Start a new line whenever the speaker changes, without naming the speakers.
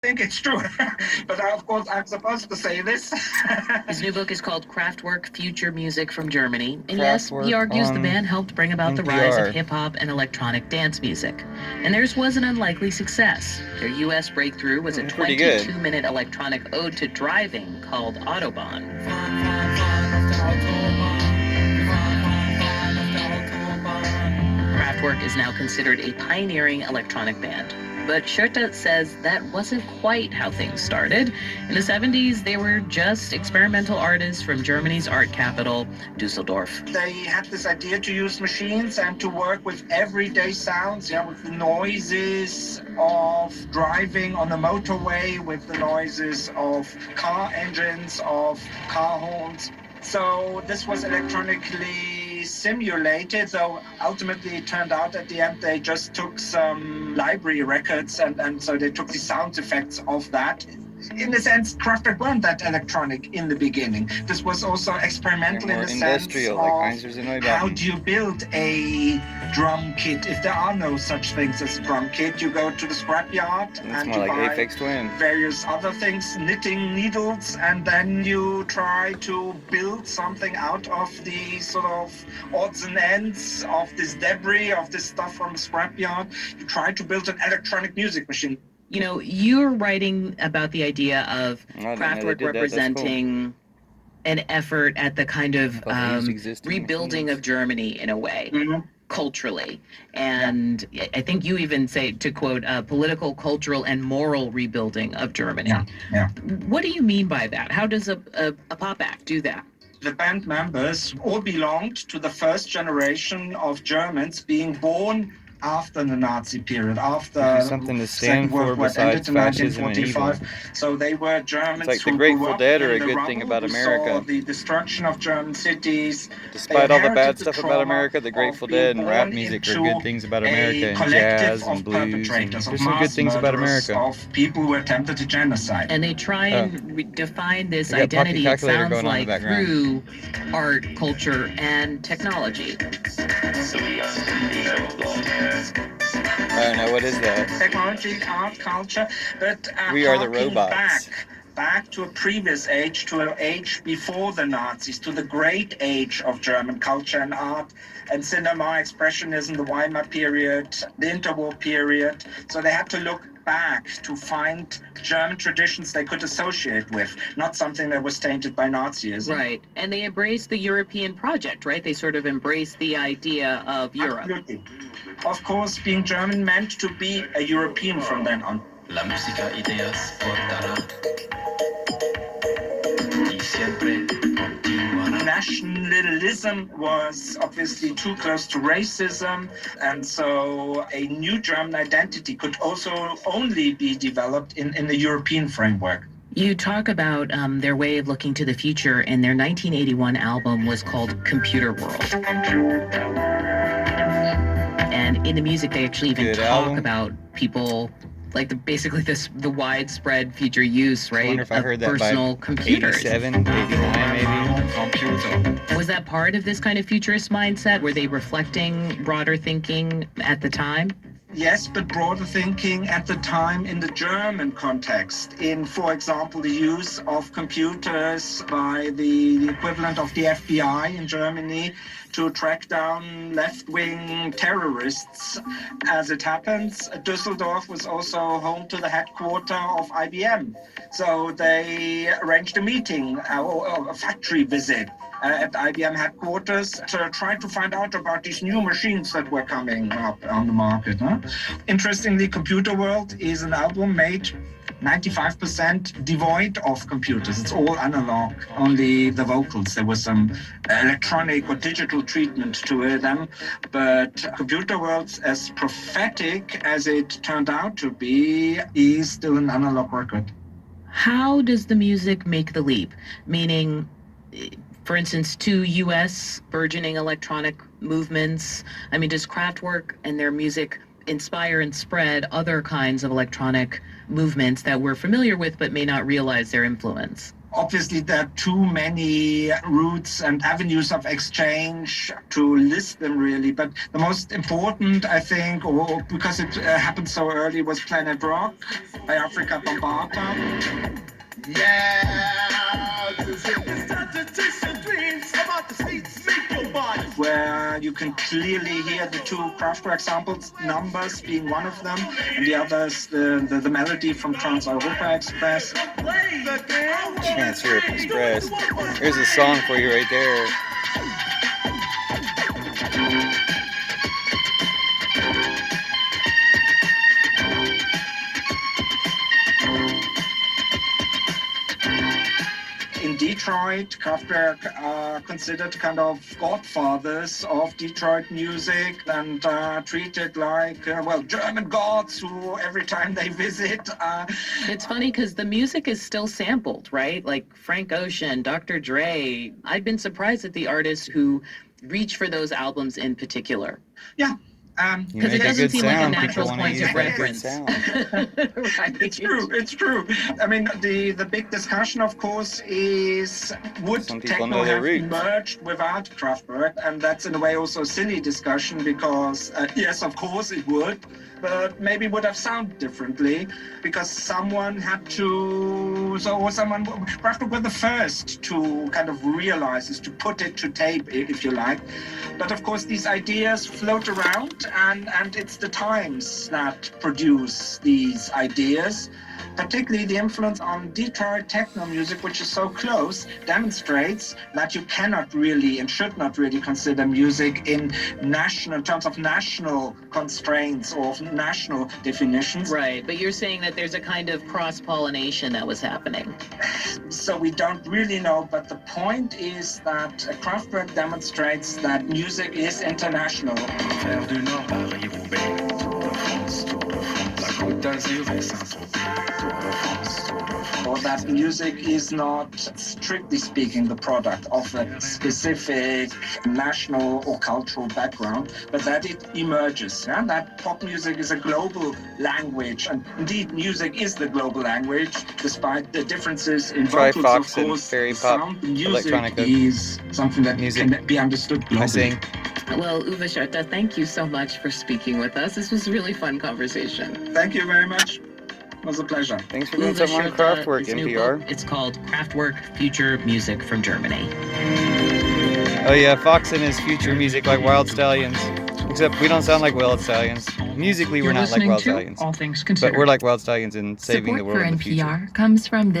think it's true, but of course I'm supposed to say this.
His new book is called Kraftwerk, Future Music from Germany. And yes, he
Kraftwerk
argues the
on
band helped bring about the rise of
NPR.
hip-hop and electronic dance music. And theirs was an unlikely success. Their U.S. breakthrough was a
Pretty good.
22-minute electronic ode to driving called Autobahn. Kraftwerk is now considered a pioneering electronic band. But Schotte says that wasn't quite how things started. In the 70s, they were just experimental artists from Germany's art capital, Dusseldorf.
They had this idea to use machines and to work with everyday sounds, with the noises of driving on a motorway, with the noises of car engines, of car horns. So this was electronically simulated, though ultimately it turned out at the end they just took some library records and so they took the sound effects of that. In a sense, Kraftwerk weren't that electronic in the beginning. This was also experimental in the sense of
like
how do you build a drum kit if there are no such things as a drum kit. You go to the scrapyard and you buy various other things, knitting needles, and then you try to build something out of the sort of odds and ends of this debris, of this stuff from the scrapyard. You try to build an electronic music machine.
You know, you're writing about the idea of Kraftwerk representing an effort at the kind of rebuilding of Germany in a way, culturally. And I think you even say, to quote, political, cultural, and moral rebuilding of Germany. What do you mean by that? How does a pop act do that?
The band members all belonged to the first generation of Germans being born after the Nazi period, after
something to
the
stand
Second World
for
War ended
besides
in
fascism and
1945. So they were Germans
It's like the
who
Grateful
grew up
Dead are
in
a
the
good thing
rubble,
about
who
America.
saw the destruction of German cities.
Despite all the bad stuff about America, the Grateful Dead and rap music are good things about America, and jazz and blues. And there's some good things about America.
Of people who were tempted to genocide.
And they try and define this identity, it sounds like, through art, culture, and technology.
I don't know, what is that?
Technology, art, culture, but
we are the robots.
Back to a previous age, to an age before the Nazis, to the great age of German culture and art and cinema, expressionism, the Weimar period, the interwar period. So they had to look back to find German traditions they could associate with, not something that was tainted by Nazism.
Right. And they embraced the European project, right? They sort of embraced the idea of Europe.
Absolutely. Of course, being German meant to be a European from then on. La música ideas portará y siempre continuará. Nationalism was obviously too close to racism, and so a new German identity could also only be developed in the European framework.
You talk about their way of looking to the future, and their 1981 album was called Computer World. And in the music, they actually even talk about people, like the widespread future use, right,
of
personal computers.
87, 89 maybe.
Was that part of this kind of futurist mindset? Were they reflecting broader thinking at the time?
Yes, but broader thinking at the time in the German context, in, for example, the use of computers by the equivalent of the FBI in Germany to track down left-wing terrorists. As it happens, Düsseldorf was also home to the headquarters of IBM. So they arranged a meeting, or a factory visit, at IBM headquarters to try to find out about these new machines that were coming up on the market. Interestingly, Computer World is an album made 95% devoid of computers. It's all analog, only the vocals. There was some electronic or digital treatment to them. But Computer World, as prophetic as it turned out to be, is still an analog record.
How does the music make the leap? Meaning, for instance, to U.S. burgeoning electronic movements? I mean, does Kraftwerk and their music inspire and spread other kinds of electronic movements that we're familiar with but may not realize their influence?
Obviously, there are too many routes and avenues of exchange to list them really. But the most important, I think, or because it happened so early, was Planet Rock by Africa Bambaataa. Where you can clearly hear the two Kraftwerk samples, Numbers being one of them, and the others, the melody from Trans-Europa Express.
Trans-Europe Express. There's a song for you right there.
In Detroit, Kraftwerk are considered kind of godfathers of Detroit music and treated like, German gods who every time they visit.
It's funny because the music is still sampled, right? Like Frank Ocean, Dr. Dre. I've been surprised at the artists who reach for those albums in particular.
Yeah.
Because it doesn't seem like a natural point of reference.
Right. It's true. I mean, the big discussion, of course, is would techno have emerged without Kraftwerk? And that's in a way also a silly discussion because, yes, of course it would, but maybe would have sounded differently because Kraftwerk were the first to kind of realize this, to put it to tape, if you like. But of course, these ideas float around, and it's the times that produce these ideas. Particularly the influence on Detroit techno music, which is so close, demonstrates that you cannot really and should not really consider music in terms of national constraints or national definitions.
Right, but you're saying that there's a kind of cross-pollination that was happening.
So we don't really know, but the point is that Kraftwerk demonstrates that music is international. Or that music is not, strictly speaking, the product of a specific national or cultural background, but that it emerges. Yeah? That pop music is a global language, and indeed music is the global language, despite the differences in vocals,
Fox,
of course.
Fairy
Sound
pop,
music is something that can be understood globally.
I sing.
Well, Uwe Scharte, thank you so much for speaking with us. This was a really fun conversation.
Thank you very much. It was a pleasure.
Thanks for doing something on Kraftwerk, NPR.
It's called Kraftwerk, Future Music from Germany.
Oh yeah, Fox and his future music like Wild Stallions. Except we don't sound like Wild Stallions. Musically, we're not like Wild Stallions.
All Things Considered.
But we're like Wild Stallions in saving the world in the future.
Support for NPR comes from this